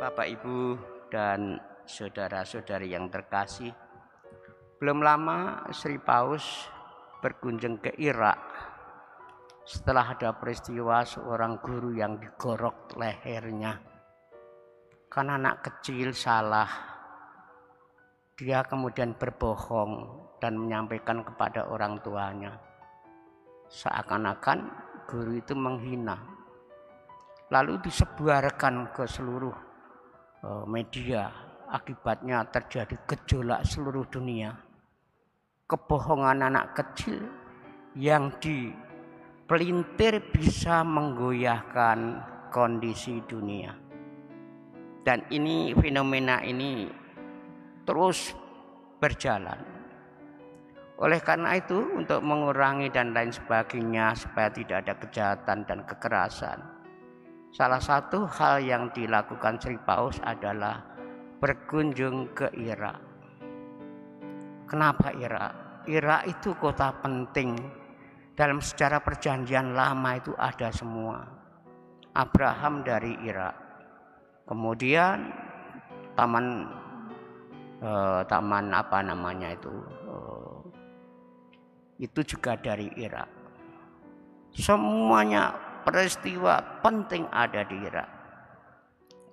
Bapak, Ibu, dan saudara-saudari yang terkasih, belum lama Sri Paus berkunjung ke Irak setelah ada peristiwa seorang guru yang digorok lehernya karena anak kecil salah. Dia kemudian berbohong dan menyampaikan kepada orang tuanya, seakan-akan guru itu menghina. Lalu disebarkan ke seluruh media. Akibatnya terjadi gejolak seluruh dunia. Kebohongan anak kecil yang dipelintir bisa menggoyahkan kondisi dunia. Dan ini fenomena ini terus berjalan. Oleh karena itu, untuk mengurangi dan lain sebagainya supaya tidak ada kejahatan dan kekerasan, salah satu hal yang dilakukan Sri Paus adalah berkunjung ke Irak. Kenapa Irak? Irak itu kota penting. Dalam sejarah perjanjian lama itu ada semua. Abraham dari Irak. Kemudian taman apa namanya itu juga dari Irak. Semuanya peristiwa penting ada di Irak.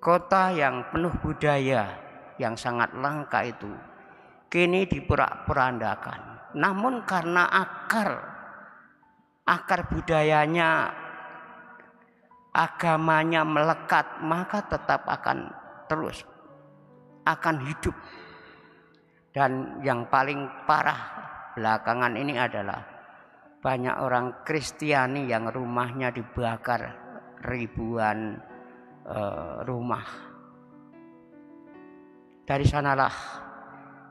Kota yang penuh budaya yang sangat langka itu kini diporak-porandakan. Namun karena akar budayanya, agamanya melekat, maka tetap akan terus akan hidup. Dan yang paling parah belakangan ini adalah banyak orang Kristiani yang rumahnya dibakar, ribuan rumah. Dari sanalah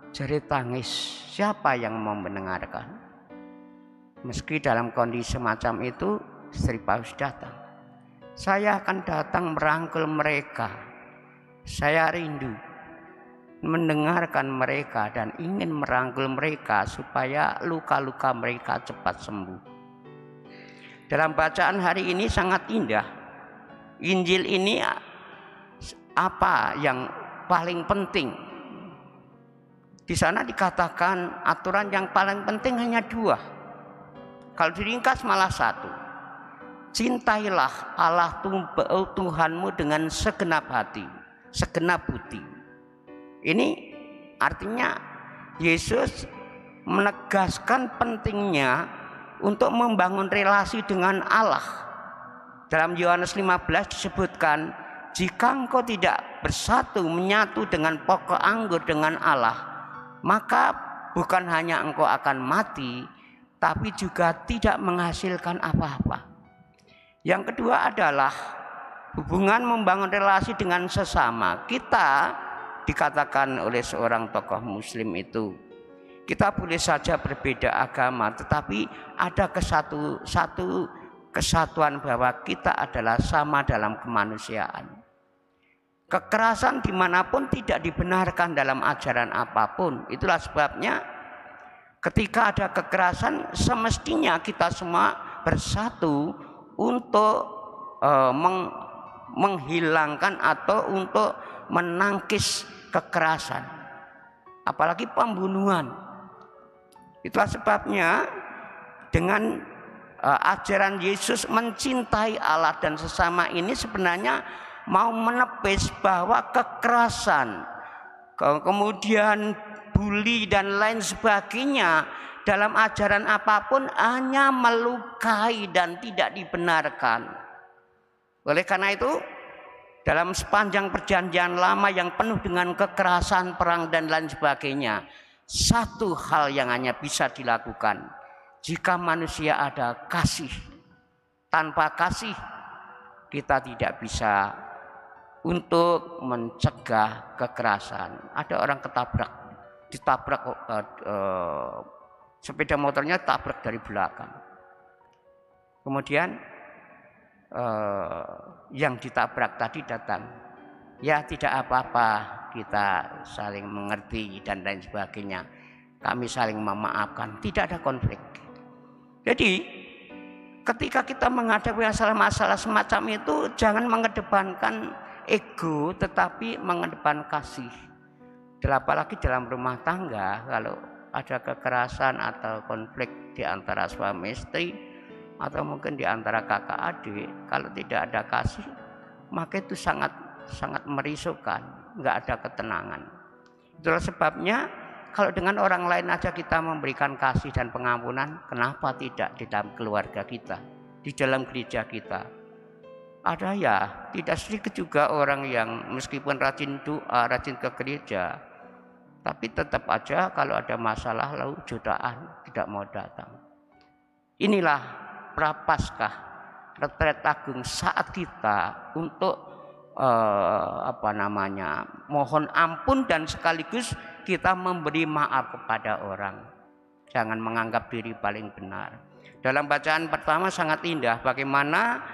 jerit tangis siapa yang mau mendengarkan. Meski dalam kondisi semacam itu, Sri Paus datang. Saya akan datang merangkul mereka. Saya rindu mendengarkan mereka dan ingin merangkul mereka supaya luka-luka mereka cepat sembuh. Dalam bacaan hari ini sangat indah. Injil ini apa yang paling penting? Di sana dikatakan aturan yang paling penting hanya 2. Kalau diringkas malah 1. Cintailah Allah Tuhanmu dengan segenap hati, segenap budi. Ini artinya Yesus menegaskan pentingnya untuk membangun relasi dengan Allah. Dalam Yohanes 15 disebutkan, jika engkau tidak menyatu dengan pokok anggur dengan Allah, maka bukan hanya engkau akan mati, tapi juga tidak menghasilkan apa-apa. Yang kedua adalah hubungan membangun relasi dengan sesama. Kita dikatakan oleh seorang tokoh muslim itu, kita boleh saja berbeda agama, tetapi ada satu kesatuan bahwa kita adalah sama dalam kemanusiaan. Kekerasan dimanapun tidak dibenarkan dalam ajaran apapun. Itulah sebabnya ketika ada kekerasan semestinya kita semua bersatu untuk menghilangkan atau untuk menangkis kekerasan, apalagi pembunuhan. Itulah sebabnya dengan ajaran Yesus mencintai Allah dan sesama ini sebenarnya mau menepis bahwa kekerasan, kemudian bully dan lain sebagainya dalam ajaran apapun hanya melukai dan tidak dibenarkan. Oleh karena itu, dalam sepanjang perjanjian lama yang penuh dengan kekerasan, perang dan lain sebagainya, satu hal yang hanya bisa dilakukan jika manusia ada kasih. Tanpa kasih kita tidak bisa untuk mencegah kekerasan. Ada orang ditabrak sepeda motornya tabrak dari belakang. Kemudian yang ditabrak tadi datang, ya tidak apa-apa, kita saling mengerti dan lain sebagainya, kami saling memaafkan, tidak ada konflik. Jadi ketika kita menghadapi masalah-masalah semacam itu, jangan mengedepankan ego tetapi mengedepan kasih. Apalagi dalam rumah tangga, kalau ada kekerasan atau konflik di antara suami istri atau mungkin di antara kakak adik, kalau tidak ada kasih maka itu sangat merisaukan, nggak ada ketenangan. Itulah sebabnya kalau dengan orang lain aja kita memberikan kasih dan pengampunan, kenapa tidak di dalam keluarga kita, di dalam gereja kita? Ada ya, tidak sedikit juga orang yang meskipun rajin doa, rajin ke gereja, tapi tetap aja kalau ada masalah lalu jutaan tidak mau datang. Inilah prapaskah, retret agung saat kita untuk mohon ampun dan sekaligus kita memberi maaf kepada orang. Jangan menganggap diri paling benar. Dalam bacaan pertama sangat indah bagaimana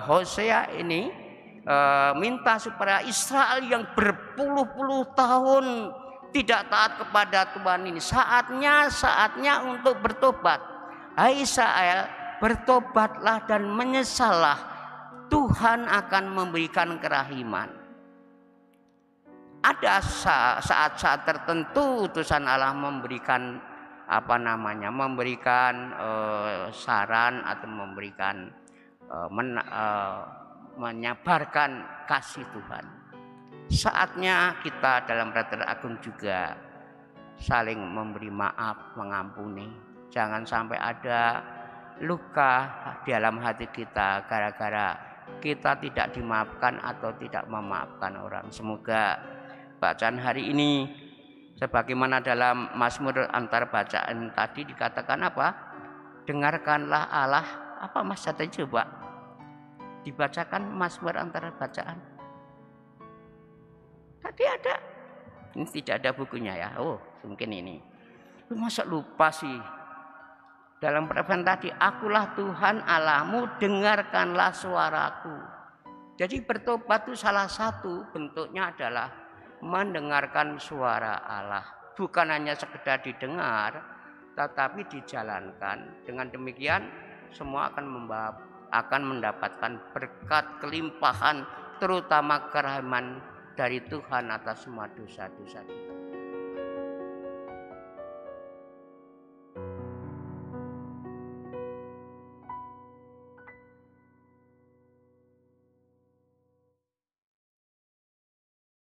Hosea ini minta supaya Israel yang berpuluh-puluh tahun tidak taat kepada Tuhan ini saatnya untuk bertobat. Hai Israel, bertobatlah dan menyesallah, Tuhan akan memberikan kerahiman. Ada saat-saat tertentu utusan Allah memberikan saran atau memberikan menyabarkan kasih Tuhan. Saatnya kita dalam retret agung juga saling memberi maaf, mengampuni. Jangan sampai ada luka di dalam hati kita gara-gara kita tidak dimaafkan atau tidak memaafkan orang. Semoga bacaan hari ini sebagaimana dalam Mazmur antar bacaan tadi dikatakan apa? Dengarkanlah Allah. Apa Mas tadi coba dibacakan Mazmur antar bacaan? Tadi ada. Ini tidak ada bukunya ya. Oh, mungkin ini. Masa lupa sih. Dalam perkataan tadi, akulah Tuhan Allahmu, dengarkanlah suaraku. Jadi bertobat itu salah satu bentuknya adalah mendengarkan suara Allah. Bukan hanya sekedar didengar, tetapi dijalankan. Dengan demikian, semua akan mendapatkan berkat kelimpahan, terutama kerahiman dari Tuhan atas semua dosa-dosa kita.